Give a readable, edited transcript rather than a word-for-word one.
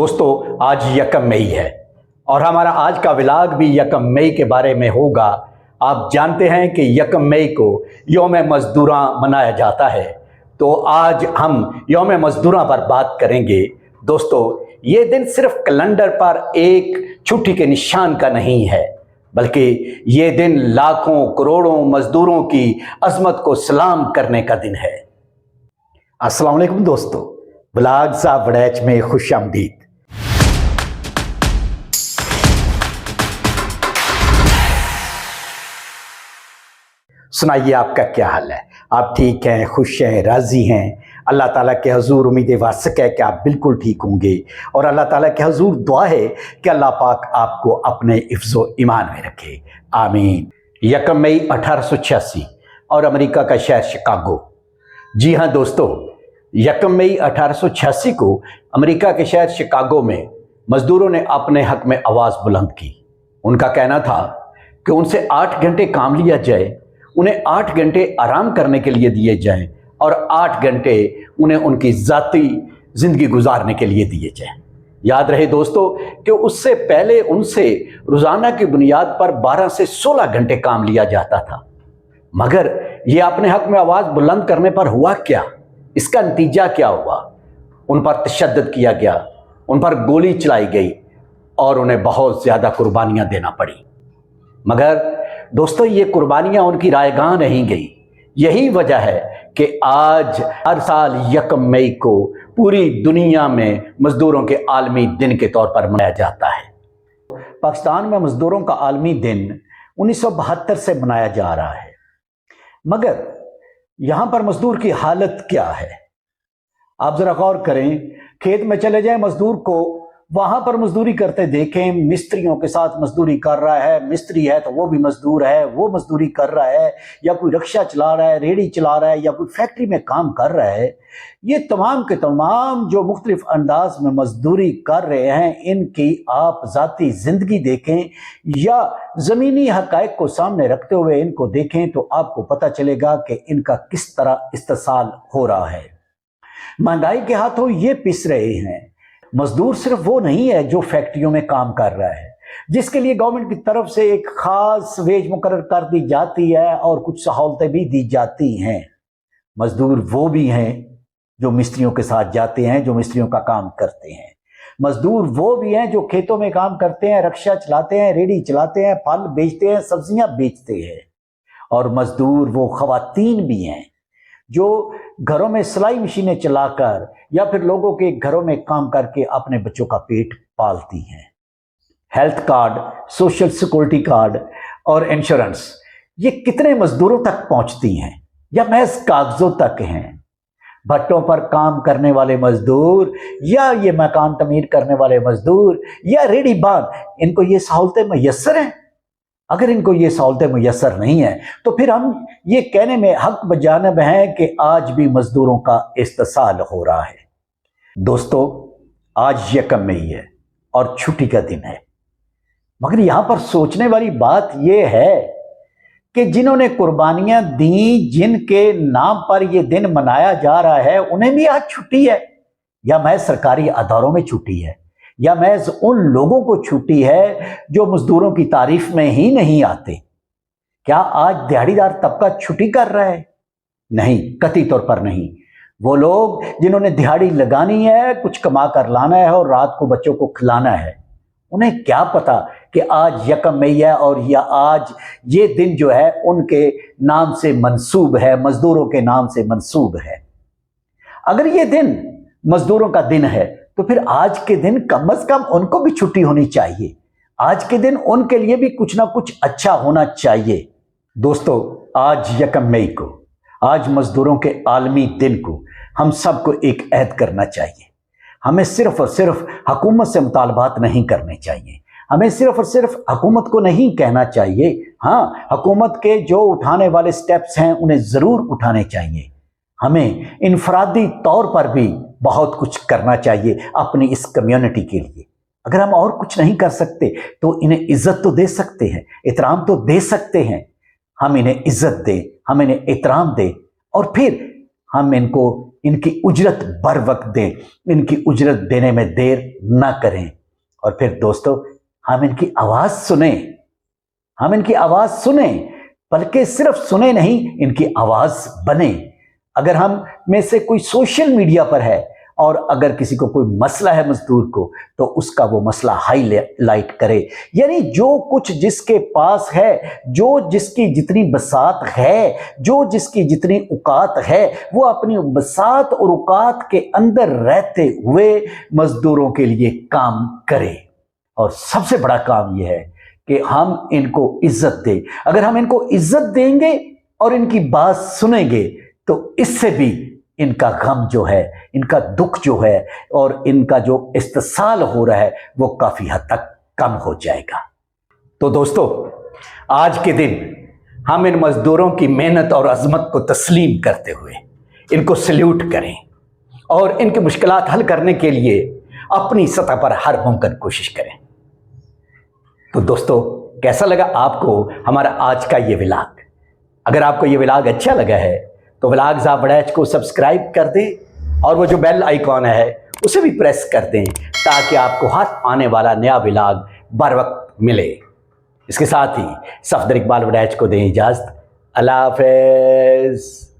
दोस्तों आज यकम मई है और हमारा आज का व्लॉग भी यकम मई के बारे में होगा। आप जानते हैं कि यकम मई को यौम मज़दूरां मनाया जाता है, तो आज हम यौम मज़दूरां पर बात करेंगे। दोस्तों ये दिन सिर्फ कैलेंडर पर एक छुट्टी के निशान का नहीं है, बल्कि ये दिन लाखों करोड़ों मज़दूरों की अज़मत को सलाम करने का दिन है। अस्सलाम वालेकुम दोस्तों, व्लॉग्स ऑफ वड़ैच में खुश आमदीद। सुनाइए आपका क्या हाल है? आप ठीक हैं, खुश हैं, राज़ी हैं? अल्लाह ताला के हजूर उम्मीद वासिक है कि आप बिल्कुल ठीक होंगे और अल्लाह ताला के हजूर दुआ है कि अल्लाह पाक आपको अपने हिफ्ज़ो ईमान में रखे, आमीन। यकम मई 1886 और अमेरिका का शहर शिकागो। जी हाँ दोस्तों, यकम मई 1886 को अमेरिका के शहर शिकागो में मज़दूरों ने अपने हक में आवाज़ बुलंद की। उनका कहना था कि उनसे 8 घंटे काम लिया जाए, उन्हें 8 घंटे आराम करने के लिए दिए जाएं और 8 घंटे उन्हें उनकी ज़ाती ज़िंदगी गुजारने के लिए दिए जाएं। याद रहे दोस्तों कि उससे पहले उनसे रोज़ाना की बुनियाद पर 12 से 16 घंटे काम लिया जाता था। मगर ये अपने हक में आवाज़ बुलंद करने पर हुआ क्या? इसका नतीजा क्या हुआ? उन पर तशद्दुद किया गया, उन पर गोली चलाई गई और उन्हें बहुत ज़्यादा कुर्बानियाँ देना पड़ी। मगर दोस्तों ये कुर्बानियाँ उनकी रायगां नहीं गई। यही वजह है कि आज हर साल यकम मई को पूरी दुनिया में मज़दूरों के आलमी दिन के तौर पर मनाया जाता है। पाकिस्तान में मज़दूरों का आलमी दिन 1972 से मनाया जा रहा है, मगर यहाँ पर मज़दूर की हालत क्या है? आप ज़रा गौर करें, खेत में चले जाएं, मज़दूर को वहाँ पर मज़दूरी करते देखें, मिस्त्रियों के साथ मज़दूरी कर रहा है, मिस्त्री है तो वो भी मज़दूर है, वो मज़दूरी कर रहा है, या कोई रिक्शा चला रहा है, रेहड़ी चला रहा है, या कोई फैक्ट्री में काम कर रहा है। ये तमाम के तमाम जो मुख्तलिफ अंदाज में मज़दूरी कर रहे हैं, इनकी आप ज़ाती ज़िंदगी देखें या ज़मीनी हक़ाइक़ को सामने रखते हुए इनको देखें तो आपको पता चलेगा कि इनका किस तरह इस्तेसाल हो रहा है। महंगाई के हाथों ये पिस रहे हैं। मजदूर सिर्फ वो नहीं है जो फैक्ट्रियों में काम कर रहा है, जिसके लिए गवर्नमेंट की तरफ से एक खास वेज मुकर्रर कर दी जाती है और कुछ सहूलतें भी दी जाती हैं। मजदूर वो भी हैं जो मिस्त्रियों के साथ जाते हैं, जो मिस्त्रियों का काम करते हैं। मजदूर वो भी हैं जो खेतों में काम करते हैं, रिक्शा चलाते हैं, रेहड़ी चलाते हैं, फल बेचते हैं, सब्जियां बेचते हैं। और मजदूर वो खवातीन भी हैं जो घरों में सिलाई मशीनें चलाकर या फिर लोगों के घरों में काम करके अपने बच्चों का पेट पालती हैं। Health card, social security card और इंश्योरेंस ये कितने मजदूरों तक पहुंचती हैं या महज कागजों तक हैं? भट्टों पर काम करने वाले मजदूर या ये मकान तमीर करने वाले मजदूर या रेहड़ी बान, इनको ये सहूलतें मुयस्सर हैं? अगर इनको ये सहूलतें मुयस्सर नहीं है तो फिर हम ये कहने में हक बजानिब हैं कि आज भी मजदूरों का इस्तेसाल हो रहा है। दोस्तों आज यकम मई है और छुट्टी का दिन है, मगर यहां पर सोचने वाली बात यह है कि जिन्होंने कुर्बानियां दी, जिनके नाम पर यह दिन मनाया जा रहा है, उन्हें भी आज छुट्टी है या महज सरकारी अदारों में छुट्टी है या महज उन लोगों को छुट्टी है जो मजदूरों की तारीफ में ही नहीं आते? क्या आज दिहाड़ीदार तबका छुट्टी कर रहा है? नहीं, कतई तौर पर नहीं। वो लोग जिन्होंने दिहाड़ी लगानी है, कुछ कमा कर लाना है और रात को बच्चों को खिलाना है, उन्हें क्या पता कि आज यकम मई है और या आज ये दिन जो है उनके नाम से मंसूब है, मजदूरों के नाम से मंसूब है। अगर ये दिन मजदूरों का दिन है तो फिर आज के दिन कम से कम उनको भी छुट्टी होनी चाहिए। आज के दिन उनके लिए भी कुछ ना कुछ अच्छा होना चाहिए। दोस्तों आज यकम मई को, आज मजदूरों के आलमी दिन को हम सबको एक अहद करना चाहिए। हमें सिर्फ और सिर्फ हुकूमत से मुतालबात नहीं करने चाहिए, हमें सिर्फ और सिर्फ हुकूमत को नहीं कहना चाहिए। हाँ, हुकूमत के जो उठाने वाले स्टेप्स हैं उन्हें ज़रूर उठाने चाहिए। हमें इनफरादी तौर पर भी बहुत कुछ करना चाहिए अपनी इस कम्युनिटी के लिए। अगर हम और कुछ नहीं कर सकते तो इन्हें इज्जत तो दे सकते हैं, एहतराम तो दे सकते हैं। हम इन्हें इज्जत दें, हम इन्हें एहतराम दें और फिर हम इनको इनकी उजरत बर वक्त दें, इनकी उजरत देने में देर ना करें। और फिर दोस्तों, हम इनकी आवाज़ सुनें, हम इनकी आवाज़ सुनें, बल्कि सिर्फ सुने नहीं, इनकी आवाज़ बने। अगर हम में से कोई सोशल मीडिया पर है और अगर किसी को कोई मसला है मजदूर को, तो उसका वो मसला हाईलाइट करे। यानी जो कुछ जिसके पास है, जो जिसकी जितनी बसात है, जो जिसकी जितनी औकात है, वो अपनी बसात और औकात के अंदर रहते हुए मजदूरों के लिए काम करे। और सबसे बड़ा काम यह है कि हम इनको इज्जत दें। अगर हम इनको इज्जत देंगे और इनकी बात सुनेंगे, तो इससे भी इनका गम जो है, इनका दुख जो है और इनका जो इस्तिसाल हो रहा है, वो काफ़ी हद तक कम हो जाएगा। तो दोस्तों, आज के दिन हम इन मज़दूरों की मेहनत और अज़मत को तस्लीम करते हुए इनको सल्यूट करें और इनकी मुश्किलात हल करने के लिए अपनी सतह पर हर मुमकिन कोशिश करें। तो दोस्तों, कैसा लगा आपको हमारा आज का ये व्लॉग? अगर आपको ये व्लॉग अच्छा लगा है तो व्लॉग्स ऑफ वड़ैच को सब्सक्राइब कर दें और वो जो बेल आइकॉन है उसे भी प्रेस कर दें, ताकि आपको हर आने वाला नया व्लॉग बर वक्त मिले। इसके साथ ही सफदर इकबाल वड़ैच को दें इजाज़त। अल्लाह हाफ़िज़।